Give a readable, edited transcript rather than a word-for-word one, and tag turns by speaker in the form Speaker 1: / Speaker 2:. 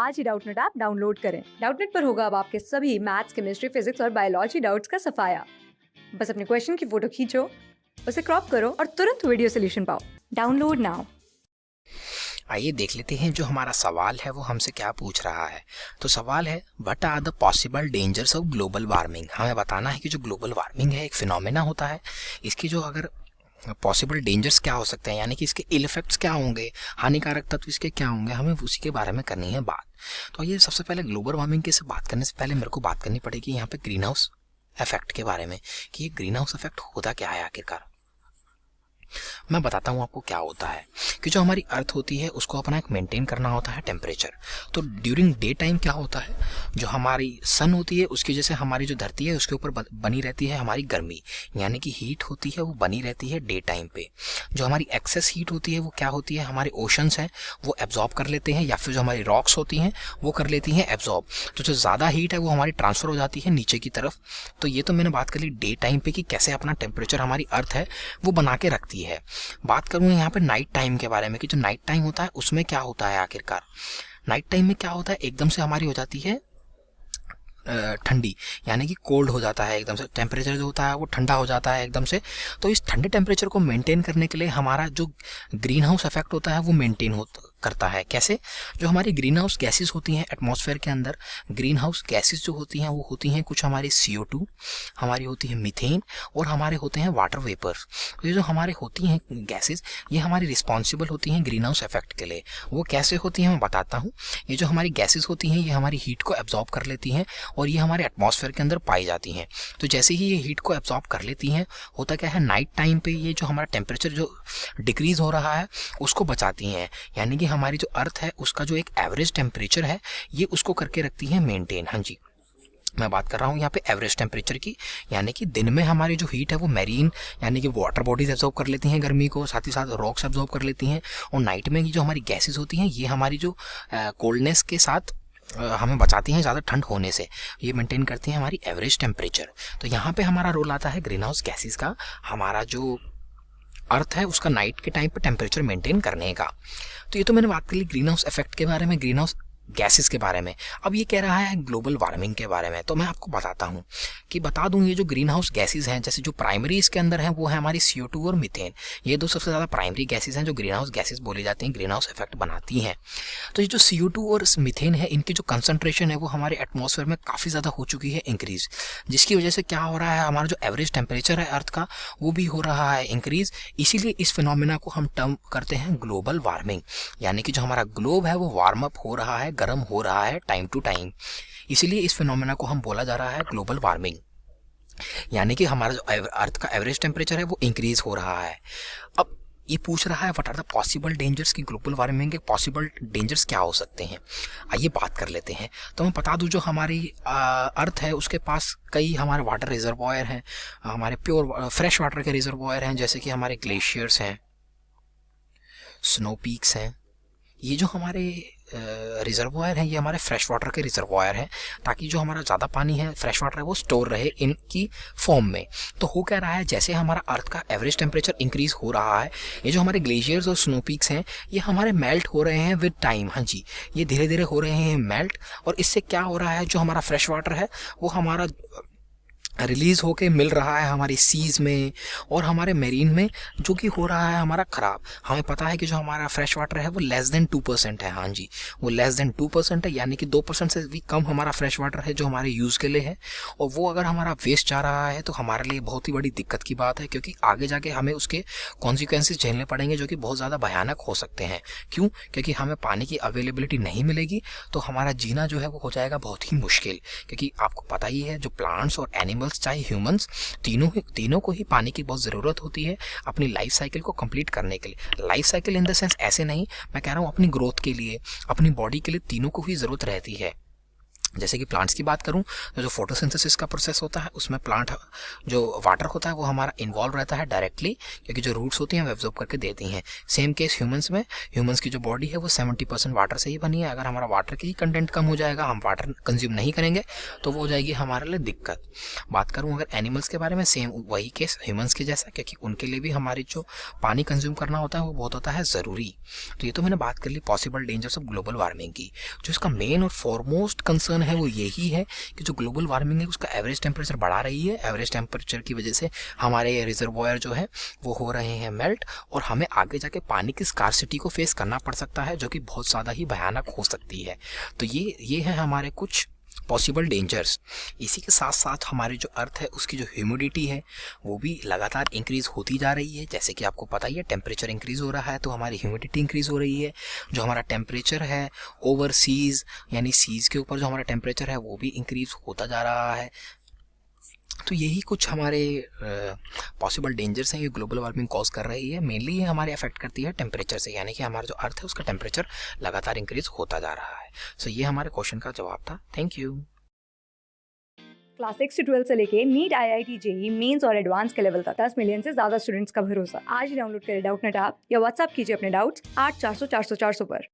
Speaker 1: आज ही Doubtnut app download करें। Doubtnut पर होगा अब आपके सभी मैथ्स, केमिस्ट्री, फिजिक्स और बायोलॉजी डाउट्स का सफाया। बस अपने क्वेश्चन की फोटो खींचो, उसे क्रॉप करो और तुरंत वीडियो सोल्यूशन पाओ। Download now.
Speaker 2: आइए देख लेते हैं जो हमारा सवाल है वो हमसे क्या पूछ रहा है। तो सवाल है, what are the possible dangers of global warming. हमें बताना है कि जो ग्लोबल वार्मिंग है एक फिनोमेना होता है, इसकी जो अगर पॉसिबल डेंजर्स क्या हो सकते हैं, यानी कि इसके इल इफेक्ट्स क्या होंगे, हानिकारक तत्व इसके क्या होंगे, हमें उसी के बारे में करनी है बात। तो ये सबसे पहले ग्लोबल वार्मिंग की बात करने से पहले मेरे को बात करनी पड़ेगी यहाँ पे ग्रीन हाउस इफेक्ट के बारे में, कि ये ग्रीन हाउस इफेक्ट होता क्या है आखिरकार। मैं बताता हूँ आपको क्या होता है कि जो हमारी अर्थ होती है उसको अपना एक मेंटेन करना होता है टेम्परेचर। तो ड्यूरिंग डे टाइम क्या होता है, जो हमारी सन होती है उसकी वजह से हमारी जो धरती है उसके ऊपर बनी रहती है हमारी गर्मी, यानी कि हीट होती है वो बनी रहती है डे टाइम पे। जो हमारी एक्सेस हीट होती है वो क्या होती है, हमारे ओशंस हैं वो एब्जॉर्ब कर लेते हैं, या फिर जो हमारी रॉक्स होती हैं वो कर लेती हैं एब्जॉर्ब। तो जो ज़्यादा हीट है वो हमारी ट्रांसफ़र हो जाती है नीचे की तरफ। तो ये तो मैंने बात कर ली डे टाइम पे कि कैसे अपना टेम्परेचर हमारी अर्थ है वो बना के रखती है। बात करूँ यहाँ पे नाइट टाइम के बारे में कि जो नाइट टाइम होता है उसमें क्या होता है आखिरकार। नाइट टाइम में क्या होता है, एकदम से हमारी हो जाती है ठंडी, यानी कि कोल्ड हो जाता है एकदम से, टेम्परेचर जो होता है वो ठंडा हो जाता है एकदम से। तो इस ठंडे टेम्परेचर को मेंटेन करने के लिए हमारा जो ग्रीन हाउस इफेक्ट होता है वो मेंटेन करता है। कैसे, जो हमारी ग्रीन हाउस गैसेस होती हैं एटमॉस्फेयर के अंदर, ग्रीन हाउस गैसेस जो होती हैं वो होती हैं कुछ हमारी CO2, हमारी होती है मीथेन, और हमारे होते हैं वाटर वेपर। तो ये जो हमारे होती हैं गैसेस ये हमारी रिस्पॉन्सिबल होती हैं ग्रीन हाउस इफेक्ट के लिए। वो कैसे होती हैं मैं बताता हूँ। ये जो हमारी गैसेस होती हैं ये हमारी हीट को एब्जॉर्ब कर लेती हैं और ये हमारे एटमॉस्फेयर के अंदर पाई जाती हैं। तो जैसे ही ये हीट को एब्जॉर्ब कर लेती हैं, होता क्या है नाइट टाइम पे ये जो हमारा टेम्परेचर जो डिक्रीज हो रहा है उसको बचाती हैं, यानी कि हमारी जो अर्थ है उसका जो एक एवरेज टेम्परेचर है ये उसको करके रखती है मेंटेन। हाँ जी, मैं बात कर रहा हूँ यहाँ पे एवरेज टेम्परेचर की, यानी कि दिन में हमारी जो हीट है वो मैरीन यानी कि वाटर बॉडीज एब्जॉर्ब कर लेती हैं गर्मी को, साथ ही साथ रॉक्स एब्जॉर्ब कर लेती हैं, और नाइट में जो हमारी गैसेस होती हैं ये हमारी जो कोल्डनेस के साथ हमें बचाती हैं ज़्यादा ठंड होने से, ये मेंटेन करती हैं हमारी एवरेज टेम्परेचर। तो यहाँ पे हमारा रोल आता है ग्रीन हाउस गैसेस का, हमारा जो अर्थ है उसका नाइट के टाइम पे टेम्परेचर मेंटेन करने का। तो ये तो मैंने बात कर ली ग्रीन हाउस इफेक्ट के बारे में, ग्रीन हाउस गैसेस के बारे में। अब ये कह रहा है ग्लोबल वार्मिंग के बारे में, तो मैं आपको बताता हूँ कि बता दूँ ये जो ग्रीन हाउस गैसेस हैं, जैसे जो प्राइमरी इसके अंदर है वो है हमारी CO2 और मीथेन। ये दो सबसे ज़्यादा प्राइमरी गैसेस हैं जो ग्रीन हाउस गैसेस बोली जाती हैं, ग्रीन हाउस इफेक्ट बनाती हैं। तो ये जो CO2 और मीथेन है इनकी जो कंसंट्रेशन है वो हमारे एटमॉस्फेयर में काफ़ी ज़्यादा हो चुकी है इंक्रीज, जिसकी वजह से क्या हो रहा है, हमारा जो एवरेज टेम्परेचर है अर्थ का वो भी हो रहा है इंक्रीज। इसीलिए इस फिनोमेना को हम टर्म करते हैं ग्लोबल वार्मिंग, यानी कि जो हमारा ग्लोब है वो वार्म अप हो रहा है, गर्म हो रहा है टाइम टू टाइम। इसीलिए इस फिनोमेना को हम बोला जा रहा है ग्लोबल वार्मिंग, यानी कि हमारा जो अर्थ का एवरेज टेम्परेचर है वो इंक्रीज हो रहा है। अब ये पूछ रहा है what are the possible dangers की ग्लोबल वार्मिंग के पॉसिबल डेंजर्स क्या हो सकते हैं। आइए बात कर लेते हैं। तो मैं बता दूं जो हमारी अर्थ है उसके पास कई हमारे वाटर रिजर्वॉयर हैं, हमारे प्योर फ्रेश वाटर के रिजर्वॉयर हैं, जैसे कि हमारे ग्लेशियर्स हैं, स्नो पीक्स हैं। ये जो हमारे रिजर्वॉयर हैं ये हमारे फ्रेश वाटर के रिजर्वॉयर हैं, ताकि जो हमारा ज़्यादा पानी है फ्रेश वाटर है वो स्टोर रहे इनकी फॉर्म में। तो हो क्या रहा है, जैसे हमारा अर्थ का एवरेज टेम्परेचर इंक्रीज हो रहा है, ये जो हमारे ग्लेशियर्स और स्नो पीक्स हैं ये हमारे मेल्ट हो रहे हैं विद टाइम। हाँ जी, ये धीरे धीरे हो रहे हैं मेल्ट, और इससे क्या हो रहा है, जो हमारा फ्रेश वाटर है वो हमारा रिलीज़ होके मिल रहा है हमारी सीज में और हमारे मेरीन में, जो कि हो रहा है हमारा ख़राब। हमें पता है कि जो हमारा फ्रेश वाटर है वो लेस देन 2% है। हाँ जी, वो लेस देन 2% है, यानी कि 2% से भी कम हमारा फ्रेश वाटर है जो हमारे यूज़ के लिए है। और वो अगर हमारा वेस्ट जा रहा है तो हमारे लिए बहुत ही बड़ी दिक्कत की बात है, क्योंकि आगे जाके हमें उसके कॉन्सिक्वेंसेस झेलने पड़ेंगे जो कि बहुत ज़्यादा भयानक हो सकते हैं। क्यों, क्योंकि हमें पानी की अवेलेबिलिटी नहीं मिलेगी तो हमारा जीना जो है वो हो जाएगा बहुत ही मुश्किल, क्योंकि आपको पता ही है जो प्लांट्स और एनिमल्स चाहे ह्यूमंस तीनों को ही पानी की बहुत ज़रूरत होती है अपनी लाइफ साइकिल को कंप्लीट करने के लिए। Life cycle in the sense ऐसे नहीं, मैं कह रहा हूँ अपनी ग्रोथ के लिए, अपनी बॉडी के लिए तीनों को ही ज़रूरत रहती है। जैसे कि प्लांट्स की बात करूं तो जो फोटोसिंथेसिस का प्रोसेस होता है उसमें प्लांट जो वाटर होता है वो हमारा इन्वॉल्व रहता है डायरेक्टली, क्योंकि जो रूट्स होती हैं वो एब्जॉर्ब करके देती हैं। सेम केस ह्यूमंस में, ह्यूमंस की जो बॉडी है वो 70% वाटर से ही बनी है। अगर हमारा वाटर की कंटेंट कम हो जाएगा, हम वाटर कंज्यूम नहीं करेंगे, तो वो हो जाएगी हमारे लिए दिक्कत। बात करूँ अगर एनिमल्स के बारे में, सेम वही केस ह्यूमंस के जैसा, क्योंकि उनके लिए भी हमारी जो पानी कंज्यूम करना होता है वो बहुत होता है ज़रूरी। तो ये तो मैंने बात कर ली possible dangers of global warming की। जो इसका मेन और फॉरमोस्ट कंसर्न है वो यही है कि जो ग्लोबल वार्मिंग है उसका एवरेज टेम्परेचर बढ़ा रही है। एवरेज टेम्परेचर की वजह से हमारे रिजर्वोयर जो है वो हो रहे हैं मेल्ट, और हमें आगे जाके पानी की स्कार्सिटी को फेस करना पड़ सकता है, जो कि बहुत ज़्यादा ही भयानक हो सकती है। तो ये है हमारे कुछ पॉसिबल डेंजर्स। इसी के साथ साथ हमारी जो अर्थ है उसकी जो ह्यूमिडिटी है वो भी लगातार इंक्रीज़ होती जा रही है। जैसे कि आपको पता ही है टेम्परेचर इंक्रीज़ हो रहा है तो हमारी ह्यूमिडिटी इंक्रीज़ हो रही है। जो हमारा टेम्परेचर है ओवरसीज़ यानी सीज़ के ऊपर जो हमारा टेम्परेचर है वो भी इंक्रीज़ होता जा रहा है। तो यही कुछ हमारे पॉसिबल डेंजर्स हैं ये ग्लोबल वार्मिंग कॉज कर रही है। मेनली ये हमारे अफेक्ट करती है टेम्परेचर से, यानी कि हमारा जो अर्थ है उसका टेम्परेचर लगातार इंक्रीज होता जा रहा है। सो ये हमारे क्वेश्चन का जवाब था। Thank you.
Speaker 1: क्लास 6 से 12 से लेके नीट, IIT, जेई मेंस और एडवांस के लेवल तक 10 मिलियन से ज्यादा स्टूडेंट्स का भरोसा। आज ही डाउनलोड करें डाउटनेट ऐप या व्हाट्सएप कीजिए अपने डाउट्स 8400 400 400 पर।